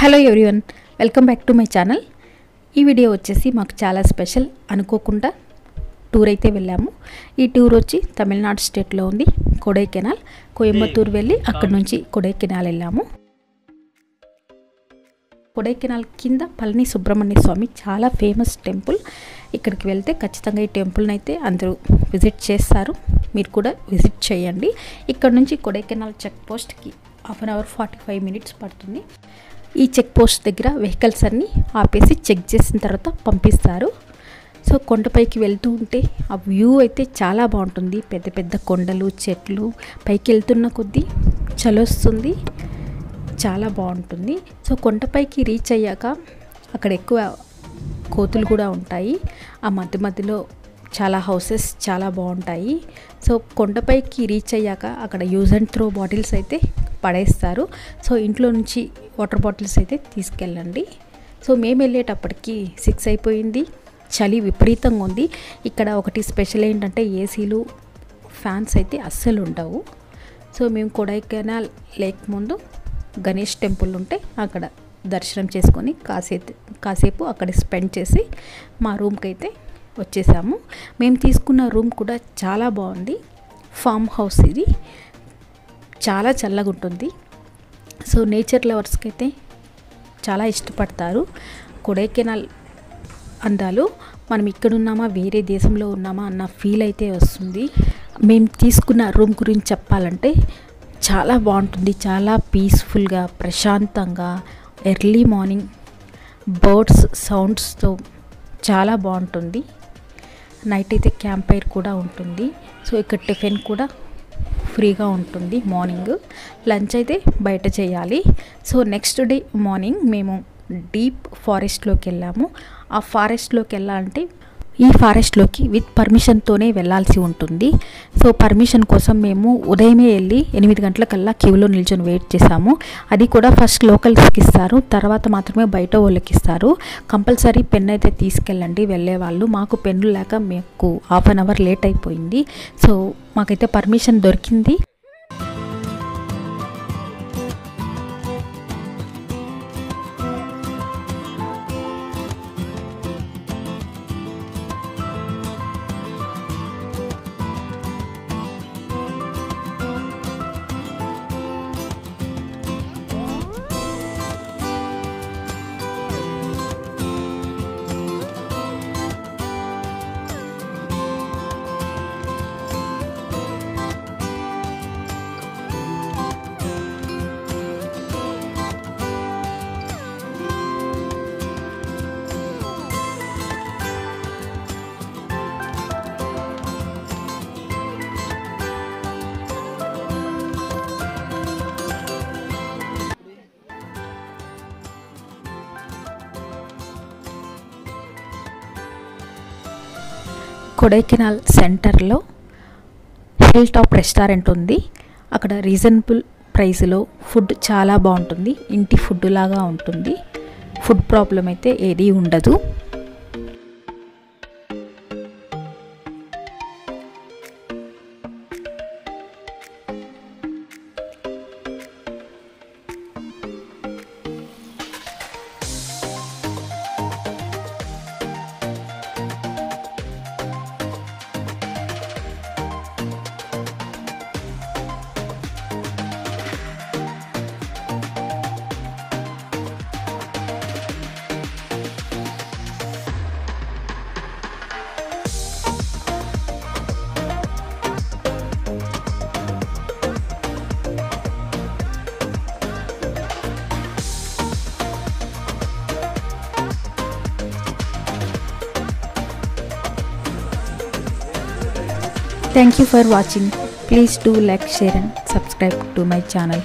Hello everyone, welcome back to my channel. ఈ video వచ్చేసి మాకు చాలా స్పెషల్. అనుకోకుండా టూర్ అయితే వెళ్ళాము. ఈ టూర్ వచ్చి తమిళనాడు స్టేట్లో ఉంది, కొడైకెనాల్. కోయంబత్తూరు వెళ్ళి అక్కడి నుంచి కొడైకెనాల్ వెళ్ళాము. కొడైకెనాల్ కింద పళని సుబ్రహ్మణ్య స్వామి చాలా ఫేమస్ టెంపుల్. ఇక్కడికి వెళ్తే ఖచ్చితంగా ఈ టెంపుల్ని అయితే అందరూ విజిట్ చేస్తారు. మీరు కూడా విజిట్ చేయండి. ఇక్కడ నుంచి కొడైకెనాల్ చెక్ పోస్ట్కి 1/2 అవర్ 45 మినిట్స్ పడుతుంది. ఈ చెక్ పోస్ట్ దగ్గర వెహికల్స్ అన్నీ ఆపేసి చెక్ చేసిన తర్వాత పంపిస్తారు. సో కొండపైకి వెళ్తూ ఉంటే ఆ వ్యూ అయితే చాలా బాగుంటుంది. పెద్ద పెద్ద కొండలు, చెట్లు, పైకి వెళ్తున్న కొద్దీ చలొస్తుంది, చాలా బాగుంటుంది. సో కొండపైకి రీచ్ అయ్యాక అక్కడ ఎక్కువ కోతులు కూడా ఉంటాయి. ఆ మధ్య మధ్యలో చాలా హౌసెస్ చాలా బాగుంటాయి. సో కొండపైకి రీచ్ అయ్యాక అక్కడ యూజ్ అండ్ త్రో బాటిల్స్ అయితే పడేస్తారు. సో ఇంట్లో నుంచి వాటర్ బాటిల్స్ అయితే తీసుకెళ్ళండి. సో మేము వెళ్ళేటప్పటికి 6 అయిపోయింది. చలి విపరీతంగా ఉంది. ఇక్కడ ఒకటి స్పెషల్ ఏంటంటే ఏసీలు, ఫ్యాన్స్ అయితే అస్సలు ఉండవు. సో మేము కొడైకెనాల్ లేక్ ముందు గణేష్ టెంపుల్ ఉంటే అక్కడ దర్శనం చేసుకొని కాసేపు అక్కడ స్పెండ్ చేసి మా రూమ్కి అయితే వచ్చేసాము. మేము తీసుకున్న రూమ్ కూడా చాలా బాగుంది. ఫామ్ హౌస్ ఇది, చాలా చల్లగా ఉంటుంది. సో నేచర్ లవర్స్కి అయితే చాలా ఇష్టపడతారు. కొడైకెనాల్ అందాలు మనం ఇక్కడ ఉన్నామా వేరే దేశంలో ఉన్నామా అన్న ఫీల్ అయితే వస్తుంది. మేము తీసుకున్న రూమ్ గురించి చెప్పాలంటే చాలా బాగుంటుంది. చాలా పీస్ఫుల్గా, ప్రశాంతంగా, ఎర్లీ మార్నింగ్ బర్డ్స్ సౌండ్స్తో చాలా బాగుంటుంది. నైట్ అయితే క్యాంప్ ఫైర్ కూడా ఉంటుంది. సో ఇక్కడ టిఫిన్ కూడా ఫ్రీగా ఉంటుంది. మార్నింగ్ లంచ్ అయితే బయట చేయాలి. సో నెక్స్ట్ డే మార్నింగ్ మేము డీప్ ఫారెస్ట్లోకి వెళ్ళాము. ఆ ఫారెస్ట్లోకి వెళ్ళాలంటే ఈ ఫారెస్ట్లోకి విత్ పర్మిషన్తోనే వెళ్ళాల్సి ఉంటుంది. సో పర్మిషన్ కోసం మేము ఉదయమే వెళ్ళి 8 గంటలకల్లా క్యూలో నిల్చొని వెయిట్ చేసాము. అది కూడా ఫస్ట్ లోకల్స్కి ఇస్తారు, తర్వాత మాత్రమే బయట వాళ్ళకి ఇస్తారు. కంపల్సరీ పెన్ అయితే తీసుకెళ్ళండి వెళ్ళే వాళ్ళు. మాకు పెన్ను లేక మాకు 1/2 అవర్ లేట్ అయిపోయింది. సో మాకైతే పర్మిషన్ దొరికింది. కొడైకెనాల్ సెంటర్లో హిల్ టాప్ రెస్టారెంట్ ఉంది. అక్కడ రీజనబుల్ ప్రైస్లో ఫుడ్ చాలా బాగుంటుంది. ఇంటి ఫుడ్ లాగా ఉంటుంది. ఫుడ్ ప్రాబ్లం అయితే ఏదీ ఉండదు. Thank you for watching. Please do like, share and subscribe to my channel.